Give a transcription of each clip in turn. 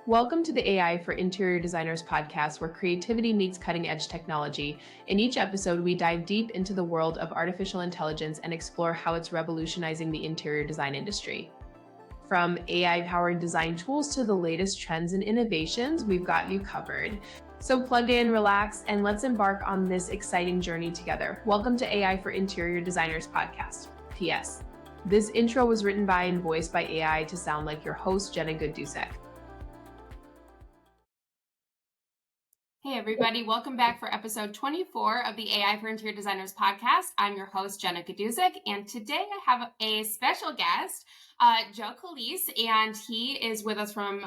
Welcome to the AI for Interior Designers podcast, where creativity meets cutting edge technology. In each episode, we dive deep into the world of artificial intelligence and explore how it's revolutionizing the interior design industry. From AI-powered design tools to the latest trends and innovations, we've got you covered. So plug in, relax, and let's embark on this exciting journey together. Welcome to AI for Interior Designers podcast. P.S. This intro was written by and voiced by AI to sound like your host, Jenna Gaidusek. Hey everybody, welcome back for episode 24 of the AI for Interior Designers podcast. I'm your host, Jenna Gaidusek, and today I have a special guest, Joe Calise, and he is with us from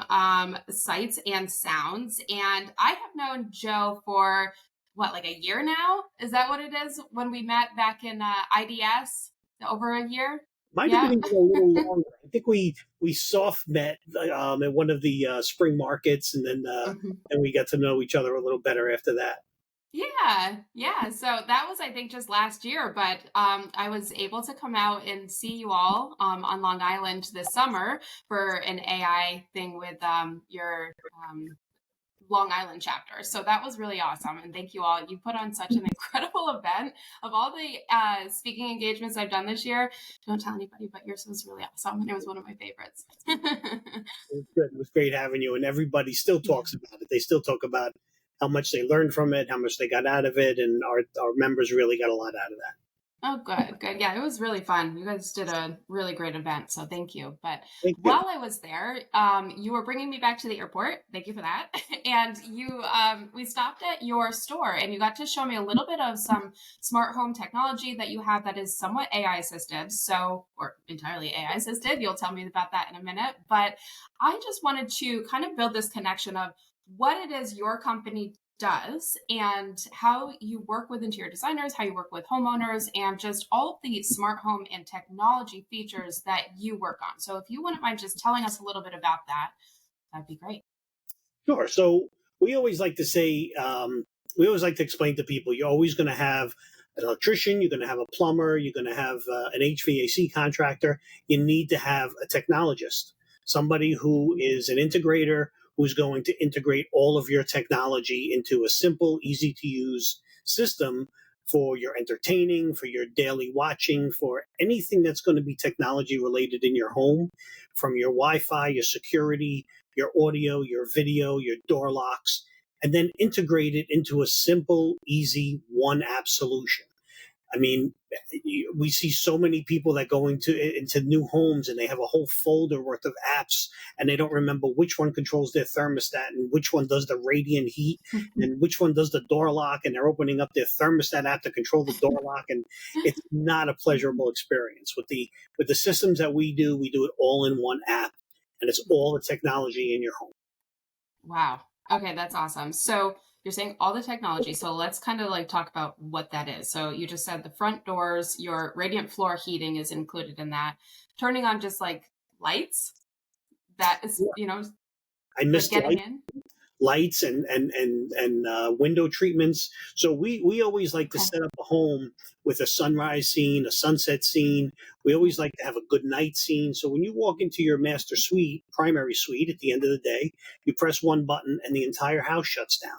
Sights and Sounds. And I have known Joe for, like a year now? Is that what it is? When we met back in IDS, over a year? Might have been even a little longer. I think we soft met at one of the spring markets, and then and we got to know each other a little better after that. Yeah. So that was, I think, just last year, but I was able to come out and see you all on Long Island this summer for an AI thing with your Long Island chapter. So that was really awesome. And thank you all. You put on such an incredible event. Of all the speaking engagements I've done this year, don't tell anybody, but yours was really awesome. And it was one of my favorites. It was good. It was great having you. And everybody still talks about it. They still talk about how much they learned from it, how much they got out of it. And our members really got a lot out of that. Oh, good. Yeah, it was really fun. You guys did a really great event, so thank you. But Thank you. while I was there, you were bringing me back to the airport. Thank you for that. And we stopped at your store, and you got to show me a little bit of some smart home technology that you have that is somewhat AI assisted, or entirely AI assisted. You'll tell me about that in a minute. But I just wanted to kind of build this connection of what it is your company does and how you work with interior designers, how you work with homeowners, and just all of the smart home and technology features that you work on. So if you wouldn't mind just telling us a little bit about that, that'd be great. Sure. So we always like to say, we always like to explain to people, you're always going to have an electrician, you're going to have a plumber, you're going to have an HVAC contractor. You need to have a technologist, somebody who is an integrator, who's going to integrate all of your technology into a simple, easy to use system for your entertaining, for your daily watching, for anything that's going to be technology related in your home, from your Wi-Fi, your security, your audio, your video, your door locks, and then integrate it into a simple, easy, one app solution. I mean, we see so many people that go into new homes and they have a whole folder worth of apps and they don't remember which one controls their thermostat and which one does the radiant heat and which one does the door lock, and they're opening up their thermostat app to control the door lock, and it's not a pleasurable experience. With the systems that we do it all in one app, and it's all the technology in your home. Wow. Okay, that's awesome. So you're saying all the technology. So let's kind of talk about what that is. So you just said the front doors, your radiant floor heating is included in that. Turning on just lights, that is, I missed getting in. Lights and window treatments. So we always like to set up a home with a sunrise scene, a sunset scene. We always like to have a good night scene. So when you walk into your master suite, primary suite, at the end of the day, you press one button and the entire house shuts down.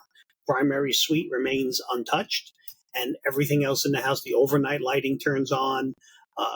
Primary suite remains untouched, and everything else in the house, the overnight lighting turns on.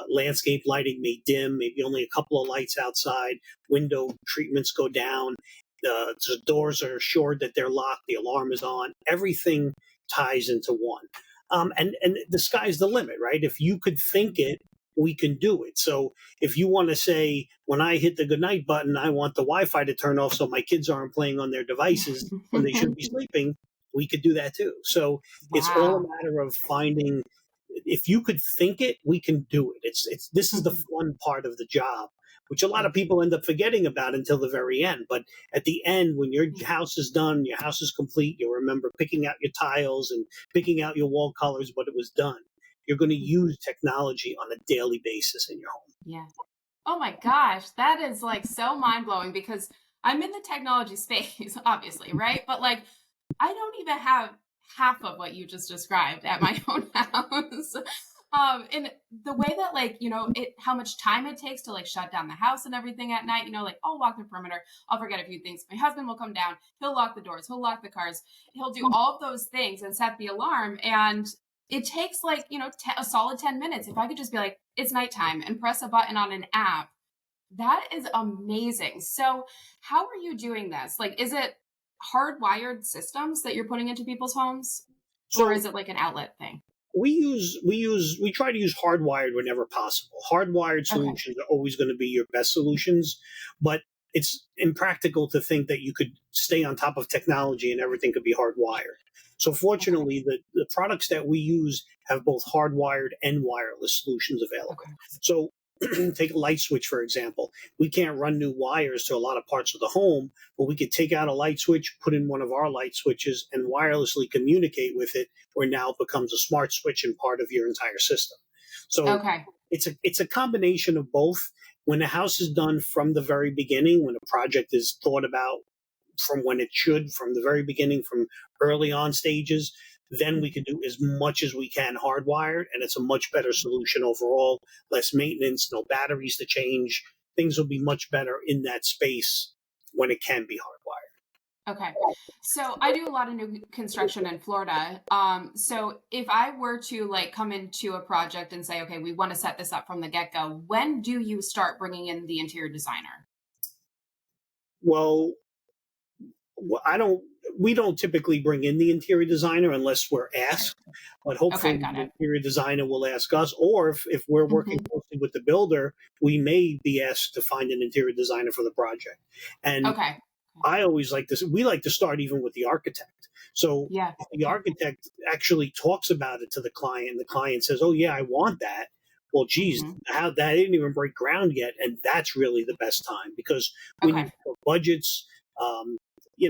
Landscape lighting may dim, maybe only a couple of lights outside. Window treatments go down. The doors are assured that they're locked. The alarm is on. Everything ties into one. And the sky's the limit, right? If you could think it, we can do it. So if you want to say, when I hit the goodnight button, I want the Wi-Fi to turn off so my kids aren't playing on their devices when they should be sleeping, we could do that too. So It's all a matter of finding, if you could think it, we can do it. This is the fun part of the job, which a lot of people end up forgetting about until the very end. But at the end, when your house is done, your house is complete, you'll remember picking out your tiles and picking out your wall colors, but it was done. You're going to use technology on a daily basis in your home. Yeah. Oh my gosh, that is so mind-blowing, because I'm in the technology space, obviously, right? But I don't even have half of what you just described at my own house. And the way that like, how much time it takes to like shut down the house and everything at night, like I'll walk the perimeter, I'll forget a few things. My husband will come down, he'll lock the doors, he'll lock the cars, he'll do all of those things and set the alarm. And it takes like, a solid 10 minutes. If I could just be like, it's nighttime and press a button on an app, that is amazing. So how are you doing this? Like, is it hardwired systems that you're putting into people's homes? Or So is it like an outlet thing? we try to use hardwired whenever possible. Hardwired Okay. solutions are always going to be your best solutions, but it's impractical to think that you could stay on top of technology and everything could be hardwired. So Okay. fortunately, the products that we use have both hardwired and wireless solutions available. Okay. So take a light switch, for example. We can't run new wires to a lot of parts of the home, but we could take out a light switch, put in one of our light switches, and wirelessly communicate with it, where now it becomes a smart switch and part of your entire system. So Okay. it's a combination of both. When the house is done from the very beginning, when a project is thought about from when it should, from the very beginning, from early on stages, then we Mhm. can do as much as we can hardwired, and it's a much better solution overall. Less maintenance, no batteries to change. Things will be much better in that space when it can be hardwired. Okay. So I do a lot of new construction in Florida. So if I were to like come into a project and say, okay, we want to set this up from the get-go, when do you start bringing in the interior designer? Well, I don't. We don't typically bring in the interior designer unless we're Okay. asked, but Okay, hopefully got the it. interior designer will ask us, or if we're working Hmm. closely with the builder, we may be asked to find an interior designer for the project. And Okay. I always like this. We like to start even with the architect. So Yeah. if the architect actually talks about it to the client, and the client says, "Oh yeah, I want that." Well, geez, Hmm. how that didn't even break ground yet, and that's really the best time because we Okay. need more budgets. Um,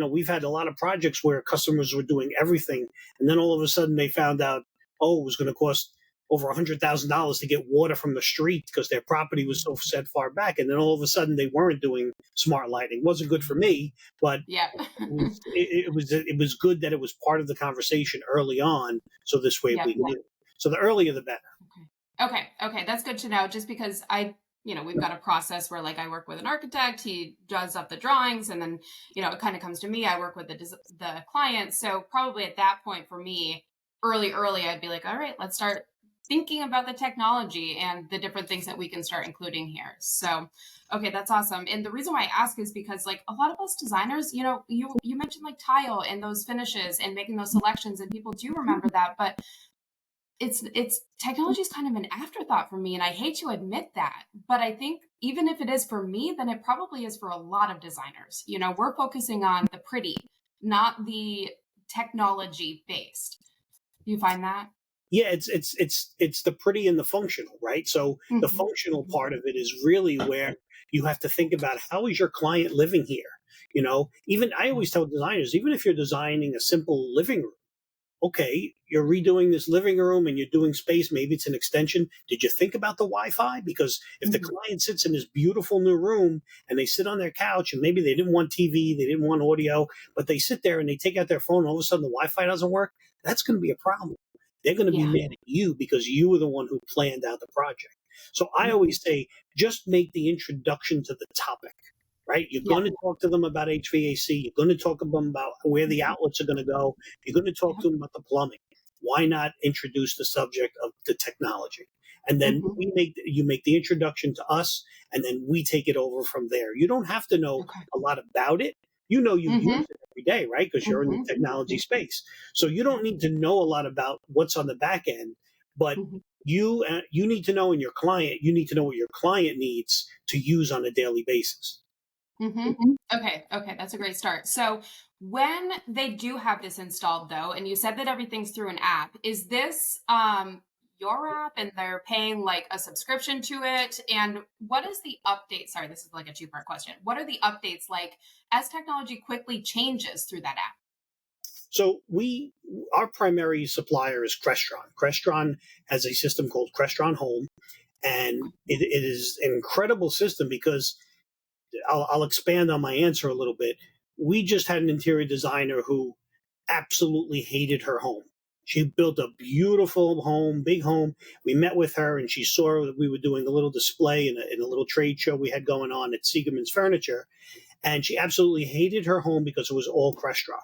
we've had a lot of projects where customers were doing everything, and then all of a sudden they found out, oh, it was going to cost over $100,000 to get water from the street because their property was so Mhm. set far back, and then all of a sudden they weren't doing smart lighting. It wasn't good for me, but Yeah. it was good that it was part of the conversation early on, so this way Yep. we knew. So the earlier the better. Okay. Okay. That's good to know just because we've got a process where like I work with an architect, he does up the drawings and then, it kind of comes to me. I work with the client. So probably at that point for me, early, I'd be like, all right, let's start thinking about the technology and the different things that we can start including here. So, okay, that's awesome. And the reason why I ask is because like a lot of us designers, you mentioned like tile and those finishes and making those selections and people do remember that, but it's technology is kind of an afterthought for me and I hate to admit that, but I think even if it is for me, then it probably is for a lot of designers. We're focusing on the pretty, not the technology based. Do you find that? Yeah, it's the pretty and the functional, right? So the Hmm. functional Hmm. part of it is really where you have to think about how is your client living here. Even I always tell designers, even if you're designing a simple living room, okay, you're redoing this living room and you're doing space. Maybe it's an extension. Did you think about the Wi-Fi? Because if the Hmm. client sits in this beautiful new room and they sit on their couch and maybe they didn't want TV, they didn't want audio, but they sit there and they take out their phone and all of a sudden the Wi-Fi doesn't work, that's going to be a problem. They're going to be Yeah. mad at you because you were the one who planned out the project. So I Hmm. always say, just make the introduction to the topic, right? You're Yeah. going to talk to them about HVAC. You're going to talk to them about where the Hmm. outlets are going to go. You're going to talk Yep. to them about the plumbing. Why not introduce the subject of the technology? And then Hmm. you make the introduction to us, and then we take it over from there. You don't have to know Okay. a lot about it. You Hmm. use it every day, right? Because you're in the Hmm. technology space. So you Yeah. don't need to know a lot about what's on the back end, but Hmm. you need to know in your client. You need to know what your client needs to use on a daily basis. Hmm. Mhm. Okay, okay, that's a great start. So when they do have this installed though, and you said that everything's through an app, is this your app and they're paying like a subscription to it? And what is the update? Sorry, this is like a two-part question. What are the updates like as technology quickly changes through that app? So our primary supplier is Crestron. Crestron has a system called Crestron Home, and it is an incredible system because I'll expand on my answer a little bit. We just had an interior designer who absolutely hated her home. She built a beautiful home, big home. We met with her, and she saw that we were doing a little display in a little trade show we had going on at Siegerman's Furniture, and she absolutely hated her home because it was all Crestron.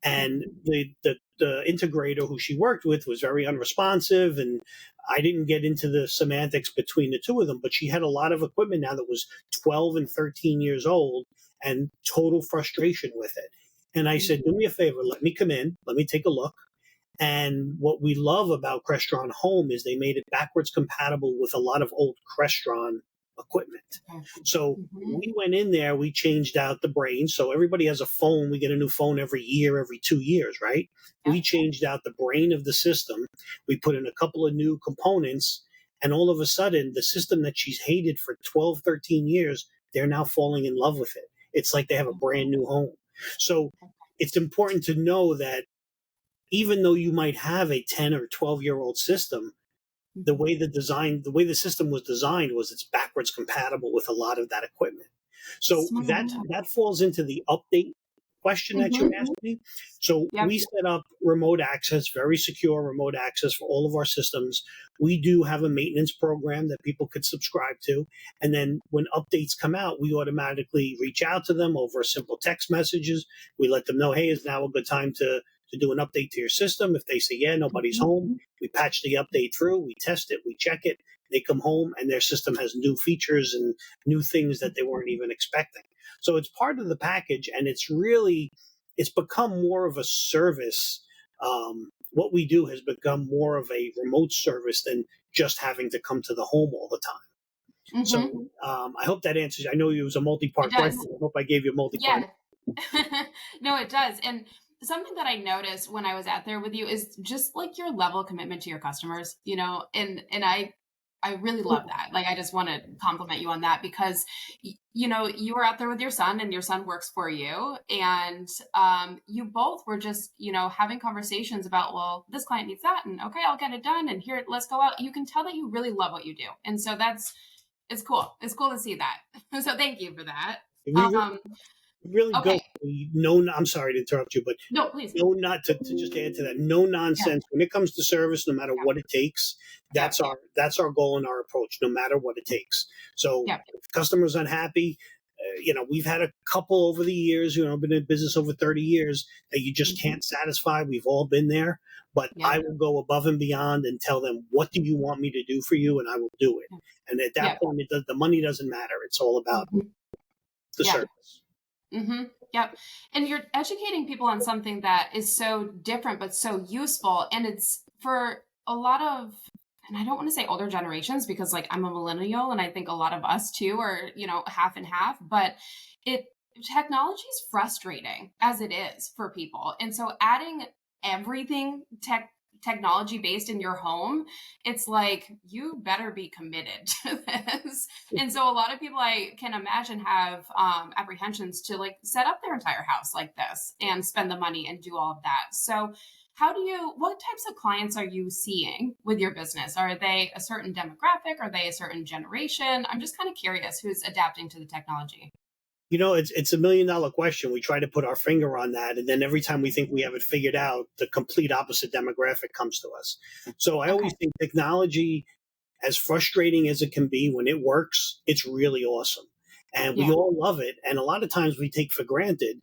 And the integrator who she worked with was very unresponsive, and I didn't get into the semantics between the two of them, but she had a lot of equipment now that was 12 and 13 years old and total frustration with it. And I said, do me a favor, let me come in, let me take a look. And what we love about Crestron Home is they made it backwards compatible with a lot of old Crestron equipment. So we went in there, we changed out the brain. So everybody has a phone. We get a new phone every year, every 2 years, right? We changed out the brain of the system. We put in a couple of new components. And all of a sudden, the system that she's hated for 12, 13 years, they're now falling in love with it. It's like they have a brand new home. So it's important to know that even though you might have a 10 or 12-year-old system, the way the system was designed was it's backwards compatible with a lot of that equipment. So that falls into the update question that you asked me. So we set up remote access, very secure remote access for all of our systems. We do have a maintenance program that people could subscribe to. And then when updates come out, we automatically reach out to them over simple text messages. We let them know, hey, is now a good time to do an update to your system. If they say, yeah, nobody's home, we patch the update through, we test it, we check it, they come home and their system has new features and new things that they weren't even expecting. So it's part of the package, and it's become more of a service. What we do has become more of a remote service than just having to come to the home all the time. So I hope that answers. I know it was a multi-part question. I hope I gave you a multi-part. Yeah. No, it does. And something that I noticed when I was out there with you is just like your level of commitment to your customers, and I really love that. Like, I just want to compliment you on that because, you were out there with your son and your son works for you, and you both were just, having conversations about, well, this client needs that, and okay, I'll get it done, and here, let's go out. You can tell that you really love what you do. And so it's cool. It's cool to see that. So thank you for that. Really okay. I'm sorry to interrupt you, but no, please. Not to just add to that, no nonsense. When it comes to service, no matter what it takes, that's our goal and our approach, no matter what it takes. So if customers unhappy, we've had a couple over the years, been in business over 30 years that you just can't satisfy. We've all been there, but I will go above and beyond and tell them, what do you want me to do for you? And I will do it. And at that point, the money doesn't matter. It's all about the service. Yep. And you're educating people on something that is so different, but so useful. And it's for a lot of, and I don't want to say older generations because like I'm a millennial and I think a lot of us too are, half and half, but technology is frustrating as it is for people. And so adding everything technology based in your home, it's like, you better be committed to this. And so a lot of people I can imagine have apprehensions to like set up their entire house like this and spend the money and do all of that. So what types of clients are you seeing with your business? Are they a certain demographic? Are they a certain generation? I'm just kind of curious who's adapting to the technology. It's $1 million question. We try to put our finger on that. And then every time we think we have it figured out, the complete opposite demographic comes to us. So I always think technology, as frustrating as it can be, when it works, it's really awesome. And we all love it. And a lot of times we take for granted,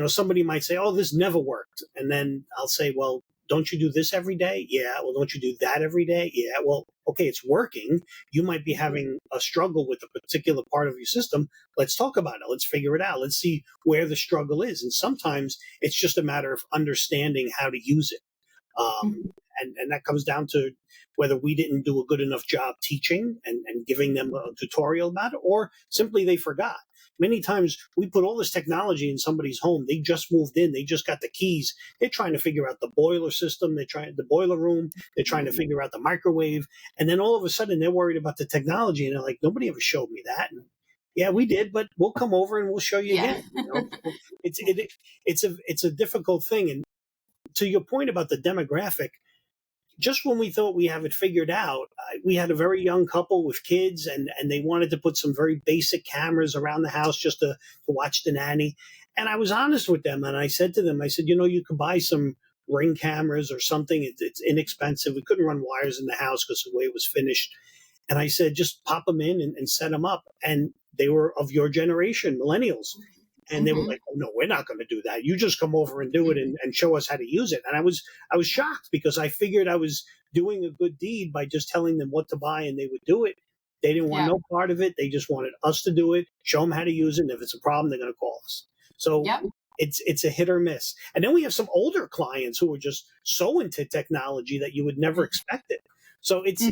somebody might say, oh, this never worked. And then I'll say, well, don't you do this every day? Yeah. Well, don't you do that every day? Yeah. Well, okay, it's working. You might be having a struggle with a particular part of your system. Let's talk about it. Let's figure it out. Let's see where the struggle is. And sometimes it's just a matter of understanding how to use it. And that comes down to whether we didn't do a good enough job teaching and giving them a tutorial about it, or simply they forgot. Many times we put all this technology in somebody's home. They just moved in. They just got the keys. They're trying to figure out the boiler system. They're trying the boiler room. They're trying to figure out the microwave. And then all of a sudden they're worried about the technology. And they're like, nobody ever showed me that. And yeah, we did, but we'll come over and we'll show you again. It's a difficult thing. And to your point about the demographic, just when we thought we have it figured out, we had a very young couple with kids, and they wanted to put some very basic cameras around the house just to watch the nanny. And I was honest with them, and I said to them, you could buy some Ring cameras or something. It's inexpensive. We couldn't run wires in the house because of the way it was finished. And I said, just pop them in and set them up. And they were of your generation, millennials. And they were Mm-hmm. like, "Oh no, we're not going to do that. You just come over and do it and show us how to use it." And I was shocked because I figured I was doing a good deed by just telling them what to buy and they would do it. They didn't want Yeah. no part of it. They just wanted us to do it, show them how to use it. And if it's a problem, they're going to call us. So Yep. it's a hit or miss. And then we have some older clients who are just so into technology that you would never expect it. So it's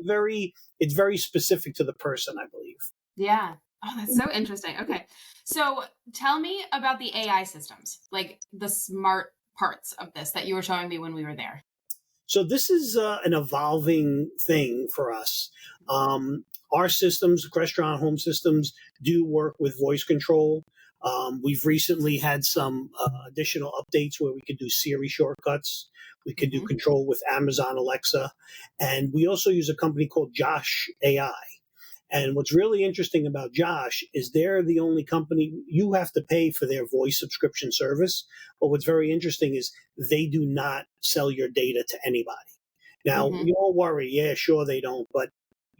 very specific to the person, I believe. Yeah. Oh, that's so interesting. Okay. So tell me about the AI systems, like the smart parts of this that you were showing me when we were there. So this is an evolving thing for us. Our systems, restaurant home systems, do work with voice control. We've recently had some additional updates where we could do Siri shortcuts. We could do Mm-hmm. control with Amazon Alexa. And we also use a company called Josh AI. And what's really interesting about Josh is they're the only company you have to pay for their voice subscription service. But what's very interesting is they do not sell your data to anybody. Now, Mm-hmm. we all worry, yeah, sure they don't, but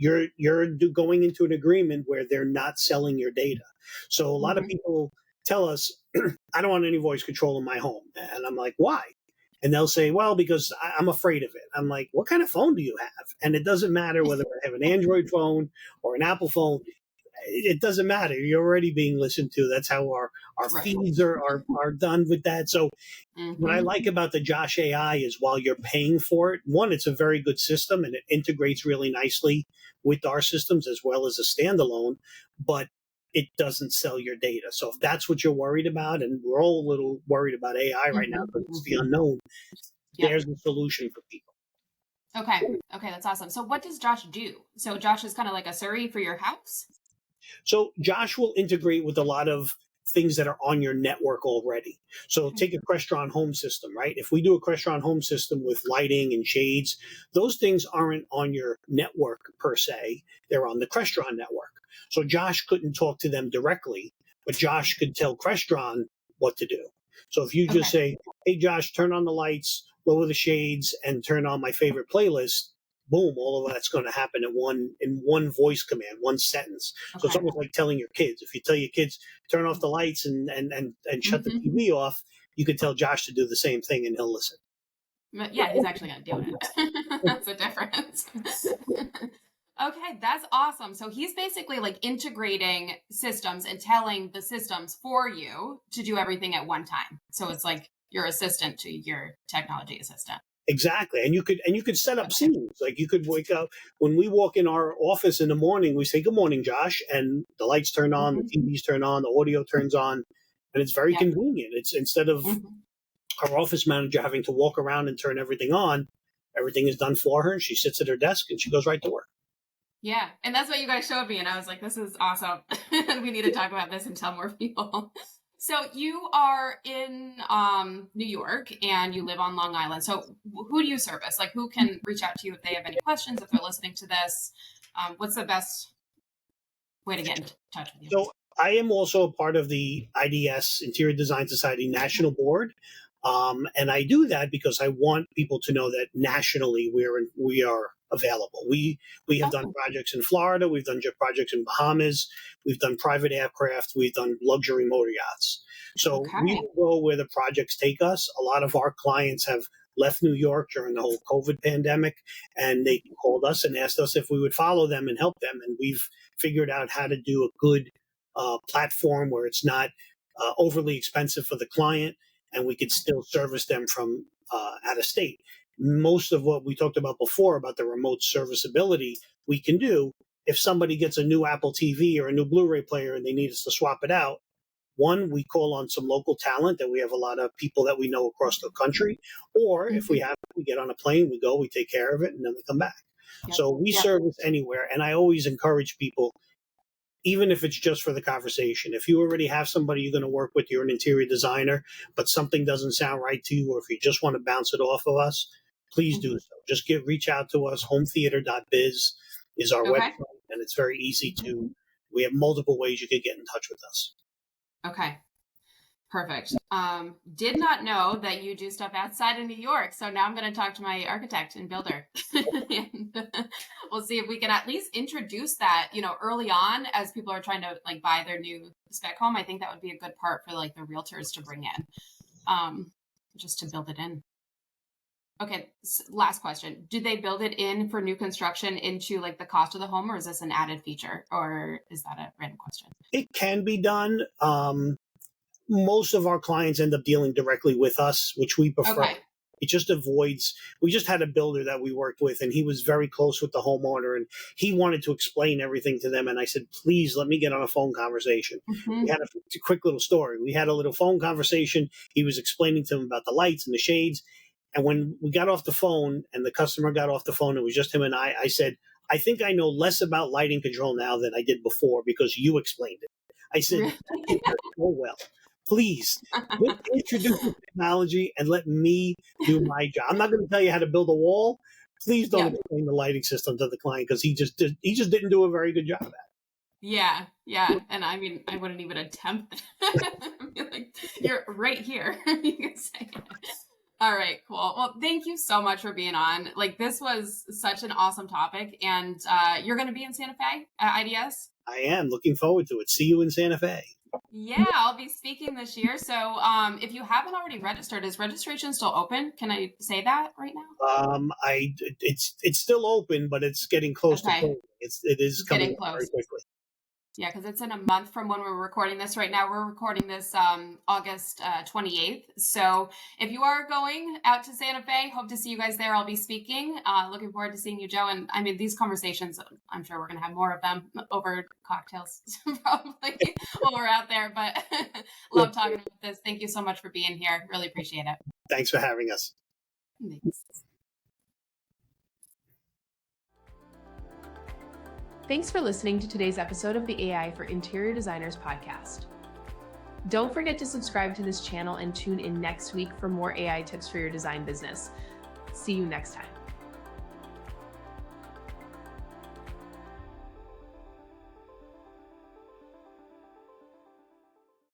going into an agreement where they're not selling your data. So a lot of Mm-hmm. people tell us, I don't want any voice control in my home. And I'm like, why? And they'll say, well, because I'm afraid of it. I'm like, what kind of phone do you have? And it doesn't matter whether I have an Android phone or an Apple phone. It doesn't matter. You're already being listened to. That's how our Right. feeds are done with that. So what I Mm-hmm. like about the Josh AI is while you're paying for it, one, it's a very good system and it integrates really nicely with our systems as well as a standalone, but it doesn't sell your data. So if that's what you're worried about, and we're all a little worried about AI right now because it's the unknown, Yep. there's a solution for people. Okay. Okay. That's awesome. So what does Josh do? So Josh is kind of like a Siri for your house. So Josh will integrate with a lot of things that are on your network already. So take a Crestron home system, right? If we do a Crestron home system with lighting and shades, those things aren't on your network per se. They're on the Crestron network. So Josh couldn't talk to them directly, but Josh could tell Crestron what to do. So if you just Okay. say, hey, Josh, turn on the lights, lower the shades, and turn on my favorite playlist, boom, all of that's going to happen in one voice command, one sentence. So it's Okay. almost like telling your kids. If you tell your kids turn off the lights and shut the Mm-hmm. TV off, you could tell Josh to do the same thing and he'll listen. But yeah, he's actually going to do it. That's the difference. Okay, that's awesome. So he's basically like integrating systems and telling the systems for you to do everything at one time. So it's like your assistant to your technology assistant. Exactly. And you could set up Okay. scenes. Like you could wake up when we walk in our office in the morning, we say, good morning, Josh. And the lights turn on, Mm-hmm. the TVs turn on, the audio turns on, and it's very Yep. convenient. It's instead of Mm-hmm. our office manager having to walk around and turn everything on, everything is done for her. And she sits at her desk and she goes right to work. Yeah. And that's what you guys showed me. And I was like, this is awesome. We need to talk about this and tell more people. So you are in New York and you live on Long Island. So who do you service? Like who can reach out to you if they have any questions, if they're listening to this? What's the best way to get in touch with you? So I am also a part of the IDS Interior Design Society National Board. And I do that because I want people to know that nationally we are available. We have done projects in Florida, we've done projects in Bahamas, we've done private aircraft, we've done luxury motor yachts. So Okay. we will go where the projects take us. A lot of our clients have left New York during the whole COVID pandemic, and they called us and asked us if we would follow them and help them. And we've figured out how to do a good platform where it's not overly expensive for the client, and we could still service them from out of state. Most of what we talked about before about the remote serviceability, we can do if somebody gets a new Apple TV or a new Blu-ray player and they need us to swap it out. One, we call on some local talent that we have a lot of people that we know across the country. Or if we have, we get on a plane, we go, we take care of it, and then we come back. Yep. So we Yep. service anywhere. And I always encourage people, even if it's just for the conversation, if you already have somebody you're going to work with, you're an interior designer, but something doesn't sound right to you, or if you just want to bounce it off of us, please do so. Just reach out to us. Hometheater.biz is our Okay. website, and it's very easy to, we have multiple ways you could get in touch with us. Okay. Perfect. Did not know that you do stuff outside of New York. So now I'm going to talk to my architect and builder. And we'll see if we can at least introduce that, early on as people are trying to like buy their new spec home. I think that would be a good part for like the realtors to bring in, just to build it in. Okay. Last question. Do they build it in for new construction into like the cost of the home, or is this an added feature, or is that a random question? It can be done. Most of our clients end up dealing directly with us, which we prefer. Okay. It just avoids, we just had a builder that we worked with, and he was very close with the homeowner, and he wanted to explain everything to them. And I said, please let me get on a phone conversation. We had a quick little story. We had a little phone conversation. He was explaining to him about the lights and the shades. And when we got off the phone and the customer got off the phone, it was just him and I said, I think I know less about lighting control now than I did before because you explained it. I said, you did so well. Please introduce the technology and let me do my job. I'm not going to tell you how to build a wall. Please don't explain the lighting system to the client because he just didn't do a very good job at it. Yeah. And I mean, I wouldn't even attempt that. Like, you're right here. You can say it. All right, cool. Well, thank you so much for being on. Like, this was such an awesome topic. And you're going to be in Santa Fe at IDS? I am looking forward to it. See you in Santa Fe. Yeah, I'll be speaking this year. So if you haven't already registered, is registration still open? Can I say that right now? It's still open, but it's getting close to closing. It is coming getting close. very quickly. Yeah, because it's in a month from when we're recording this right now. We're recording this August 28th. So if you are going out to Santa Fe, hope to see you guys there. I'll be speaking. Looking forward to seeing you, Joe. And I mean, these conversations, I'm sure we're going to have more of them over cocktails probably while we're out there. But love talking about this. Thank you so much for being here. Really appreciate it. Thanks for having us. Thanks. Thanks for listening to today's episode of the AI for Interior Designers podcast. Don't forget to subscribe to this channel and tune in next week for more AI tips for your design business. See you next time.